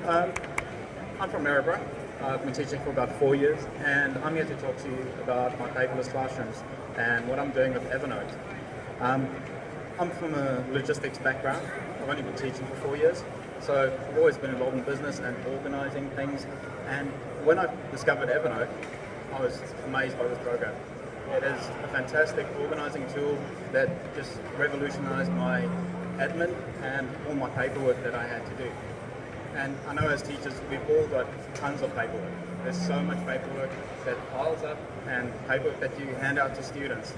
Um, I'm from Maryborough. I've been teaching for about 4 years, and I'm here to talk to you about my paperless classrooms and what I'm doing with Evernote. I'm from a logistics background. I've only been teaching for 4 years, so I've always been involved in business and organising things. And when I discovered Evernote, I was amazed by this program. It is a fantastic organising tool that just revolutionised my admin and all my paperwork that I had to do. And I know as teachers, we've all got tons of paperwork. There's so much paperwork that piles up and paperwork that you hand out to students.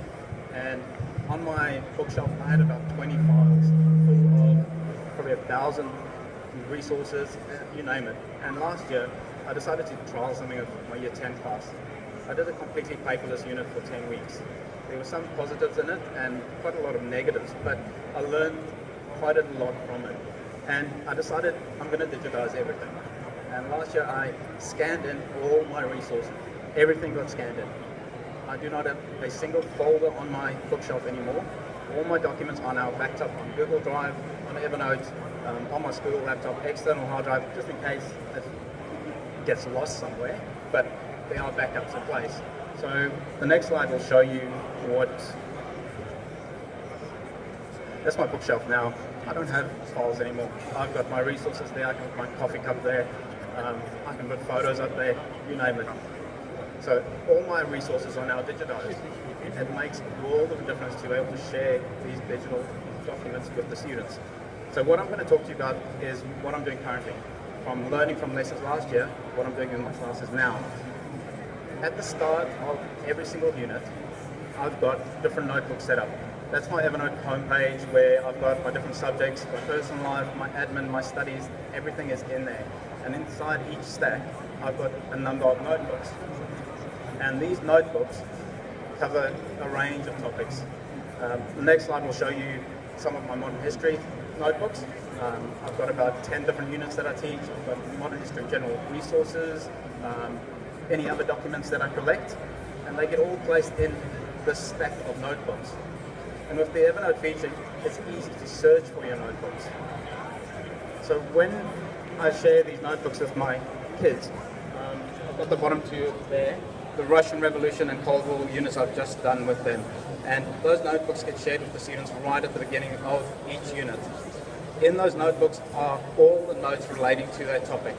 And on my bookshelf, I had about 20 files full of probably 1,000 resources, you name it. And last year, I decided to trial something of my Year 10 class. I did a completely paperless unit for 10 weeks. There were some positives in it and quite a lot of negatives, but I learned quite a lot from it. And I decided I'm going to digitize everything. And last year I scanned in all my resources. Everything got scanned in. I do not have a single folder on my bookshelf anymore. All my documents are now backed up on Google Drive, on Evernote, on my school laptop, external hard drive, just in case it gets lost somewhere. But there are backups in place. So the next slide will show you what... That's my bookshelf now. I don't have files anymore. I've got my resources there, I can put my coffee cup there, I can put photos up there, you name it. So all my resources are now digitized. It makes a world of a difference to be able to share these digital documents with the students. So what I'm going to talk to you about is what I'm doing currently. From learning from lessons last year, what I'm doing in my classes now. At the start of every single unit, I've got different notebooks set up. That's my Evernote homepage where I've got my different subjects, my personal life, my admin, my studies, everything is in there. And inside each stack, I've got a number of notebooks. And these notebooks cover a range of topics. The next slide will show you some of my modern history notebooks. I've got about 10 different units that I teach. I've got modern history general resources, any other documents that I collect, and they get all placed in this stack of notebooks. And with the Evernote feature, it's easy to search for your notebooks. So when I share these notebooks with my kids, I've got the bottom two there, the Russian Revolution and Cold War units I've just done with them. And those notebooks get shared with the students right at the beginning of each unit. In those notebooks are all the notes relating to that topic.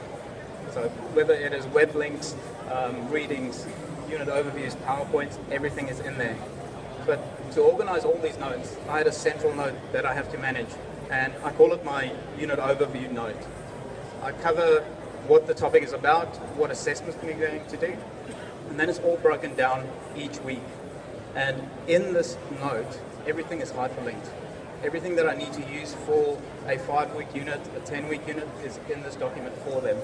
So whether it is web links, readings, unit overviews, PowerPoints, everything is in there. But to organize all these notes, I had a central note that I have to manage, and I call it my unit overview note. I cover what the topic is about, what assessments we're going to do, and then it's all broken down each week. And in this note, everything is hyperlinked. Everything that I need to use for a 5-week unit, a 10-week unit is in this document for them.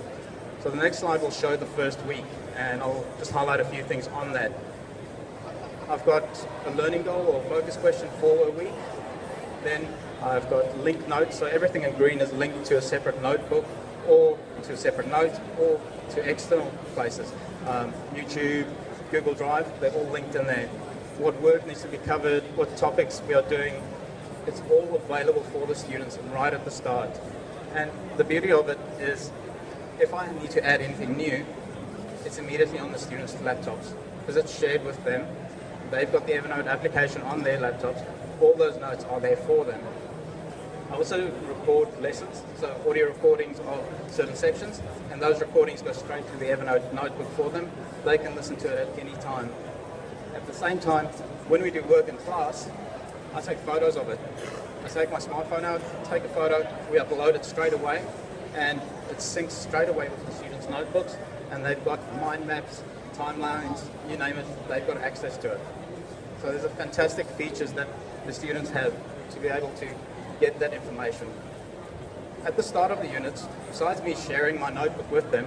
So the next slide will show the first week, and I'll just highlight a few things on that. I've got a learning goal or focus question for a week. Then I've got linked notes, so everything in green is linked to a separate notebook or to a separate note or to external places. YouTube, Google Drive, they're all linked in there. What work needs to be covered, what topics we are doing, it's all available for the students right at the start. And the beauty of it is, if I need to add anything new, it's immediately on the students' laptops because it's shared with them. They've got the Evernote application on their laptops. All those notes are there for them. I also record lessons, so audio recordings of certain sections, and those recordings go straight to the Evernote notebook for them. They can listen to it at any time. At the same time, when we do work in class, I take photos of it. I take my smartphone out, take a photo, we upload it straight away, and it syncs straight away with the students' notebooks, and they've got mind maps, timelines, you name it, they've got access to it. So there's a fantastic features that the students have to be able to get that information. At the start of the units, besides me sharing my notebook with them,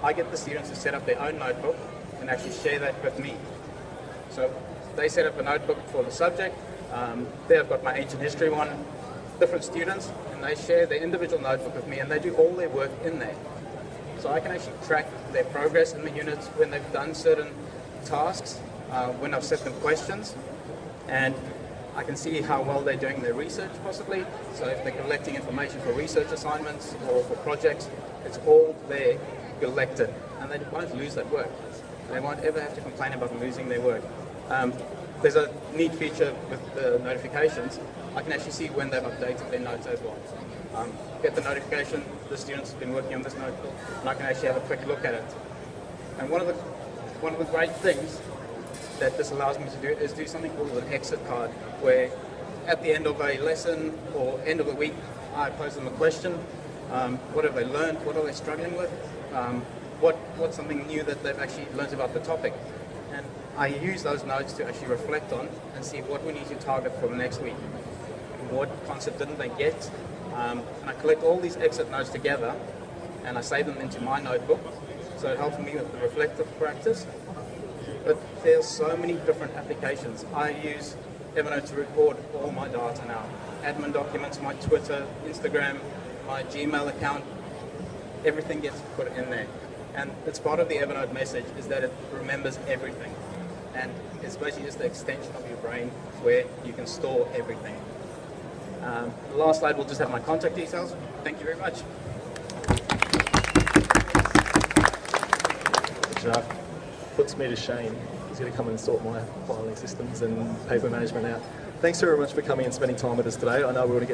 I get the students to set up their own notebook and actually share that with me. So they set up a notebook for the subject, there I've got my ancient history one, different students, and they share their individual notebook with me and they do all their work in there. So I can actually track their progress in the units when they've done certain tasks, when I've set them questions, and I can see how well they're doing their research possibly. So if they're collecting information for research assignments or for projects, it's all there collected, and they won't lose that work. They won't ever have to complain about losing their work. There's a neat feature with the notifications. I can actually see when they've updated their notes as well. Get the notification, the student's been working on this notebook, and I can actually have a quick look at it. And one of the great things that this allows me to do is do something called an exit card, where at the end of a lesson or end of the week, I pose them a question. What have they learned? What are they struggling with? What's something new that they've actually learned about the topic? And I use those notes to actually reflect on and see what we need to target for the next week. What concept didn't they get? And I collect all these exit notes together and I save them into my notebook. So it helps me with the reflective practice. But there's so many different applications. I use Evernote to record all my data now. Admin documents, my Twitter, Instagram, my Gmail account, everything gets put in there. And it's part of the Evernote message is that it remembers everything. And it's basically just the extension of your brain where you can store everything. The last slide will just have my contact details. Thank you very much. Which puts me to shame. He's going to come and sort my filing systems and paper management out. Thanks very much for coming and spending time with us today. I know we're going to get